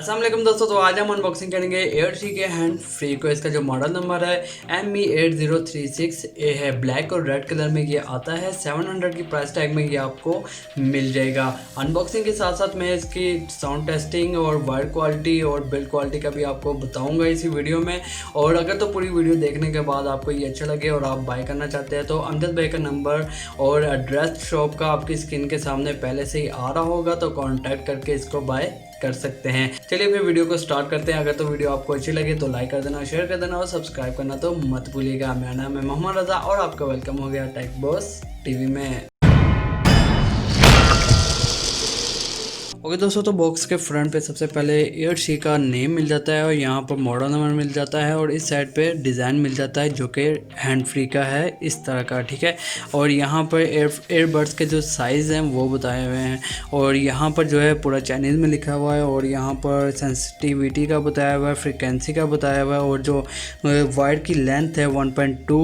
अस्सलाम वालेकुम दोस्तों। तो आज हम अनबॉक्सिंग करेंगे एयरसी के हैंड फ्री को। इसका जो मॉडल नंबर है ME8036A है। ब्लैक और रेड कलर में ये आता है। 700 की प्राइस टैग में ये आपको मिल जाएगा। अनबॉक्सिंग के साथ साथ मैं इसकी साउंड टेस्टिंग और वायर क्वालिटी और बिल्ड क्वालिटी का भी आपको बताऊंगा इसी वीडियो में। और अगर तो पूरी वीडियो देखने के बाद आपको ये अच्छा लगे और आप बाय करना चाहते हैं तो अमजद भाई का नंबर और एड्रेस शॉप का आपकी स्क्रीन के सामने पहले से ही आ रहा होगा, तो कॉन्टैक्ट करके इसको बाय कर सकते हैं। चलिए फिर वीडियो को स्टार्ट करते हैं। अगर तो वीडियो आपको अच्छी लगे तो लाइक कर देना, शेयर कर देना और सब्सक्राइब करना तो मत भूलिएगा। मेरा नाम है मोहम्मद रजा और आपका वेलकम हो गया टेक बॉस टीवी में। ओके दोस्तों, तो बॉक्स के फ्रंट पे सबसे पहले एयरसी का नेम मिल जाता है और यहाँ पर मॉडल नंबर मिल जाता है और इस साइड पे डिज़ाइन मिल जाता है जो कि हैंड फ्री का है, इस तरह का, ठीक है। और यहाँ पर एयरबड्स के जो साइज़ हैं वो बताए हुए हैं और यहाँ पर जो है पूरा चाइनीज़ में लिखा हुआ है और यहाँ पर सेंसिटिविटी का बताया हुआ है, फ्रिक्वेंसी का बताया हुआ है और जो वायर की लेंथ है 1.2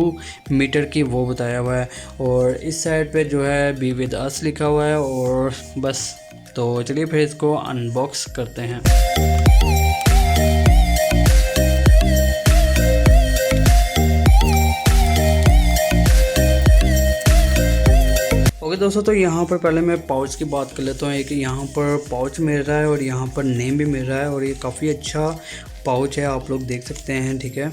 मीटर की वो बताया हुआ है। और इस साइड पे जो है बी विद अस लिखा हुआ है और बस। तो चलिए फिर इसको अनबॉक्स करते हैं। ओके दोस्तों, तो यहाँ पर पहले मैं पाउच की बात कर लेता हूँ। एक यहाँ पर पाउच मिल रहा है और यहाँ पर नेम भी मिल रहा है और ये काफ़ी अच्छा पाउच है, आप लोग देख सकते हैं, ठीक है।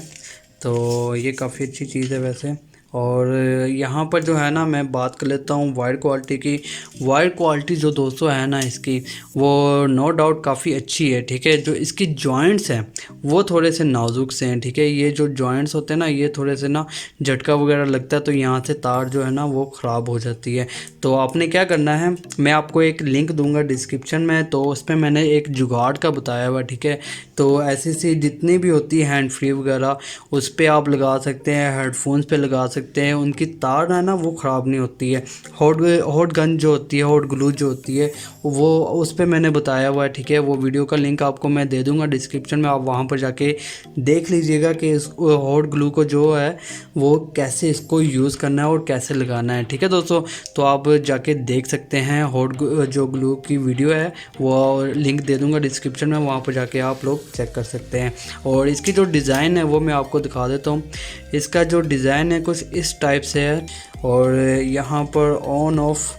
तो ये काफ़ी अच्छी चीज़ है वैसे। और यहाँ पर जो है ना, मैं बात कर लेता हूँ वायर क्वालिटी की। वायर क्वालिटी जो दोस्तों है ना इसकी, वो नो डाउट काफ़ी अच्छी है, ठीक है। जो इसकी जॉइंट्स हैं वो थोड़े से नाजुक से हैं, ठीक है। ये जो जॉइंट्स होते हैं ना, ये थोड़े से ना झटका वगैरह लगता है तो यहाँ से तार जो है ना वो ख़राब हो जाती है। तो आपने क्या करना है, मैं आपको एक लिंक दूंगा डिस्क्रिप्शन में, तो उस पर मैंने एक जुगाड़ का बताया हुआ, ठीक है। तो ऐसी सी जितनी भी होती है हैंड फ्री वगैरह उस पर आप लगा सकते हैं, हेडफोन्स पे लगा सकते हैं, उनकी तार है ना वो ख़राब नहीं होती है। हॉट गन जो होती है, हॉट ग्लू जो होती है, वो उस पर मैंने बताया हुआ है, ठीक है। वो वीडियो का लिंक आपको मैं दे दूंगा डिस्क्रिप्शन में, आप वहाँ पर जाके देख लीजिएगा कि इस हॉट ग्लू को जो है वो कैसे इसको यूज़ करना है और कैसे लगाना है, ठीक है दोस्तों। तो आप जाके देख सकते हैं, हॉट जो ग्लू की वीडियो है वो लिंक दे दूंगा डिस्क्रिप्शन में, वहाँ पर जाके आप लोग चेक कर सकते हैं। और इसकी जो डिज़ाइन है वो मैं आपको दिखा देता हूँ। इसका जो डिज़ाइन है कुछ इस टाइप से है और यहाँ पर ऑन ऑफ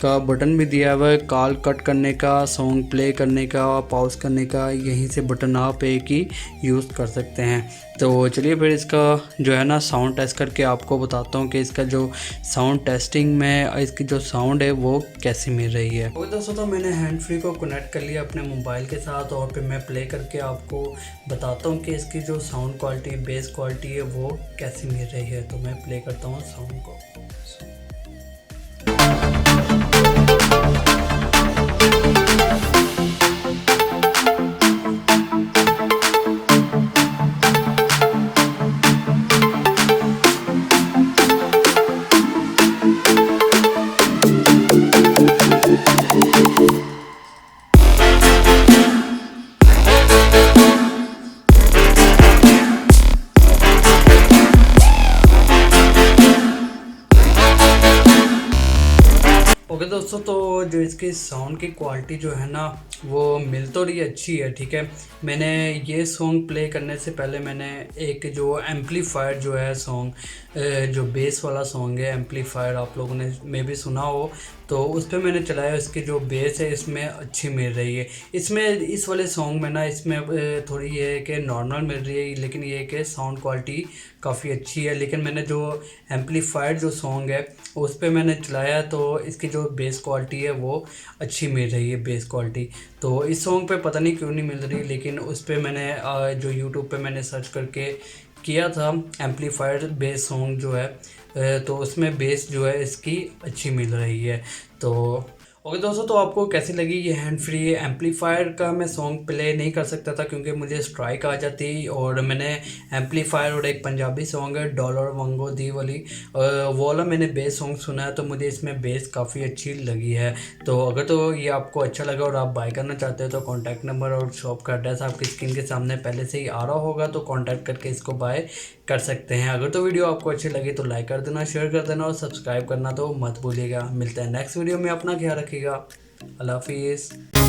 का बटन भी दिया हुआ है, कॉल कट करने का, सॉन्ग प्ले करने का, पॉज करने का, यहीं से बटन आप एक ही यूज़ कर सकते हैं। तो चलिए फिर इसका जो है ना साउंड टेस्ट करके आपको बताता हूँ कि इसका जो साउंड टेस्टिंग में इसकी जो साउंड है वो कैसी मिल रही है। और दोस्तों, तो मैंने हैंड फ्री को कनेक्ट कर लिया अपने मोबाइल के साथ और फिर मैं प्ले करके आपको बताता हूँ कि इसकी जो साउंड क्वालिटी, बेस क्वालिटी है वो कैसी मिल रही है। तो मैं प्ले करता हूँ साउंड को। ओके दोस्तों, तो जो इसकी साउंड की क्वालिटी जो है ना वो मिल तो रही अच्छी है, ठीक है। मैंने ये सॉन्ग प्ले करने से पहले मैंने एक जो एम्पलीफायर जो है सॉन्ग, जो बेस वाला सॉन्ग है एम्पलीफायर, आप लोगों ने मे भी सुना हो, तो उस पर मैंने चलाया। इसकी जो बेस है इसमें अच्छी मिल रही है। इसमें इस वाले सॉन्ग में ना इसमें थोड़ी ये है कि नॉर्मल मिल रही है, लेकिन ये है कि साउंड क्वालिटी काफ़ी अच्छी है। लेकिन मैंने जो एम्पलीफायर जो सॉन्ग है उस पर मैंने चलाया तो इसकी जो बेस क्वालिटी है वो अच्छी मिल रही है, बेस क्वालिटी। तो इस सॉन्ग पे पता नहीं क्यों नहीं मिल रही, लेकिन उस पर मैंने जो यूट्यूब पे मैंने सर्च करके किया था एम्पलीफायर बेस सॉन्ग जो है, तो उसमें बेस जो है इसकी अच्छी मिल रही है। तो ओके दोस्तों, तो आपको कैसी लगी ये हैंड फ्री एम्पलीफायर का? मैं सॉन्ग प्ले नहीं कर सकता था क्योंकि मुझे स्ट्राइक आ जाती। और मैंने एम्पलीफायर और एक पंजाबी सॉन्ग है डॉलर वंगो दी वाली, वो वाला मैंने बेस सॉन्ग सुना है, तो मुझे इसमें बेस काफ़ी अच्छी लगी है। तो अगर तो ये आपको अच्छा लगा और आप बाय करना चाहते हो तो कॉन्टैक्ट नंबर और शॉप का एड्रेस आपकी स्क्रीन के सामने पहले से ही आ रहा होगा, तो कॉन्टैक्ट करके इसको बाय कर सकते हैं। अगर तो वीडियो आपको अच्छी लगी तो लाइक कर देना, शेयर कर देना और सब्सक्राइब करना तो मत भूलिएगा। मिलते हैं नेक्स्ट वीडियो में, अपना ख्याल रखिएगा। अल्लाह हाफिज़।